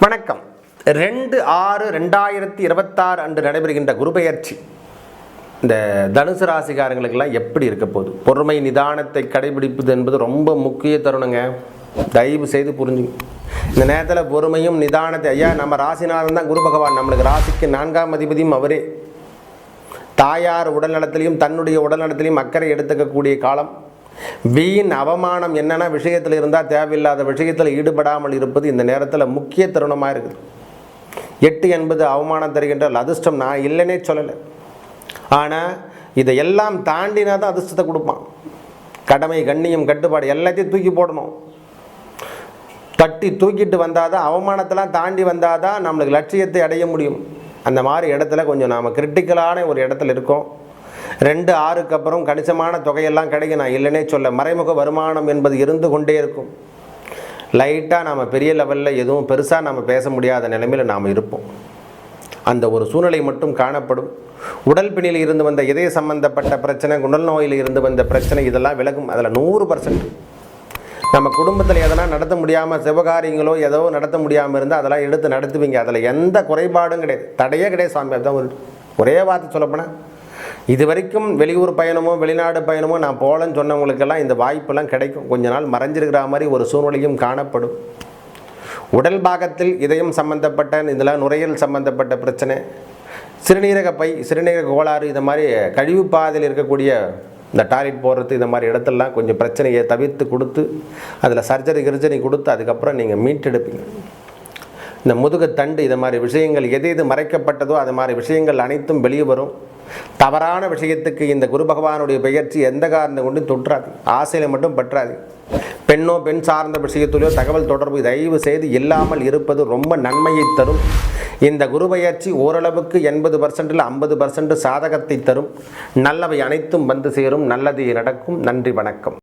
வணக்கம். 2/6/2026 அன்று நடைபெறுகின்ற குருபெயர்ச்சி இந்த தனுசு ராசிக்காரங்களுக்கெல்லாம் எப்படி இருக்க போகுது? பொறுமை நிதானத்தை கடைபிடிப்பது என்பது ரொம்ப முக்கிய தருணங்க. தயவு செய்து புரிஞ்சுங்க. இந்த நேரத்தில் பொறுமையும் நிதானத்தை, ஐயா நம்ம ராசிநாதன் தான் குரு பகவான், நம்மளுக்கு ராசிக்கு 4ஆம் அதிபதியும் அவரே. தாயார் உடல்நலத்திலையும் தன்னுடைய உடல்நலத்திலையும் அக்கறை எடுத்துக்கக்கூடிய காலம். வீண் அவமானம் என்னென்ன விஷயத்தில் இருந்தால் தேவையில்லாத விஷயத்தில் ஈடுபடாமல் இருப்பது இந்த நேரத்தில் முக்கிய தருணமாக இருக்குது. 8 என்பது அவமானம் தருகின்ற அதிர்ஷ்டம், நான் இல்லைன்னே சொல்லலை. ஆனால் இதையெல்லாம் தாண்டினா தான் அதிர்ஷ்டத்தை கொடுப்பான். கடமை, கண்ணியம், கட்டுப்பாடு எல்லாத்தையும் தூக்கி போடணும். தட்டி தூக்கிட்டு வந்தால் தான், அவமானத்தெல்லாம் தாண்டி வந்தால் தான் நம்மளுக்கு லட்சியத்தை அடைய முடியும். அந்த மாதிரி இடத்துல கொஞ்சம் நாம் கிரிட்டிக்கலான ஒரு இடத்துல இருக்கோம். 2/6க்கு அப்புறம் கணிசமான தொகையெல்லாம் கிடைக்கும், நான் இல்லைன்னே சொல்ல. மறைமுக வருமானம் என்பது இருந்து கொண்டே இருக்கும். லைட்டாக நாம் பெரிய லெவலில் எதுவும் பெருசாக நாம் பேச முடியாத நிலைமையில் நாம் இருப்போம். அந்த ஒரு சூழ்நிலை மட்டும் காணப்படும். உடல் பிணியில் இருந்து வந்த இதய சம்பந்தப்பட்ட பிரச்சனை, உடல் நோயில் இருந்து வந்த பிரச்சனை இதெல்லாம் விலகும். அதில் 100%. நம்ம குடும்பத்தில் எதனா நடத்த முடியாமல், சிவகாரியங்களோ ஏதோ நடத்த முடியாமல் இருந்தால் அதெல்லாம் எடுத்து நடத்துவீங்க. அதில் எந்த குறைபாடும் கிடையாது, தடையே கிடையாது சாமி. அதுதான் ஒரே வார்த்தை சொல்லப்போனால், இது வரைக்கும் வெளியூர் பயணமோ வெளிநாடு பயணமோ நான் போகலன்னு சொன்னவங்களுக்கெல்லாம் இந்த வாய்ப்பெல்லாம் கிடைக்கும். கொஞ்ச நாள் மறைஞ்சிருக்கிற மாதிரி ஒரு சூழ்நிலையும் காணப்படும். உடல் பாகத்தில் இதயம் சம்பந்தப்பட்ட இதெல்லாம், நுரையீரல் சம்பந்தப்பட்ட பிரச்சனை, சிறுநீரக பை, சிறுநீரக கோளாறு, இந்த மாதிரி கழிவு பாதையில் இருக்கக்கூடிய இந்த டாய்லெட் போடுறது, இந்த மாதிரி இடத்துலலாம் கொஞ்சம் பிரச்சனையை தவிர்த்து கொடுத்து அதில் சர்ஜரி கொடுத்து அதுக்கப்புறம் நீங்கள் மீட்டெடுப்பீங்க. இந்த முதுகு தண்டு, இது மாதிரி விஷயங்கள் எது மறைக்கப்பட்டதோ அது மாதிரி விஷயங்கள் அனைத்தும் வெளியே வரும். தவறான விஷயத்துக்கு இந்த குரு பகவானுடைய பெயர்ச்சி எந்த காரணம் கொண்டு தொற்றாது. ஆசையில் மட்டும் பற்றாது. பெண்ணோ பெண் சார்ந்த விஷயத்திலோ தகவல் தொடர்பு தயவு செய்து இல்லாமல் இருப்பது ரொம்ப நன்மையை தரும். இந்த குரு பெயர்ச்சி ஓரளவுக்கு 80% 50% சாதகத்தை தரும். நல்லவை அனைத்தும் வந்து சேரும். நல்லது நடக்கும். நன்றி, வணக்கம்.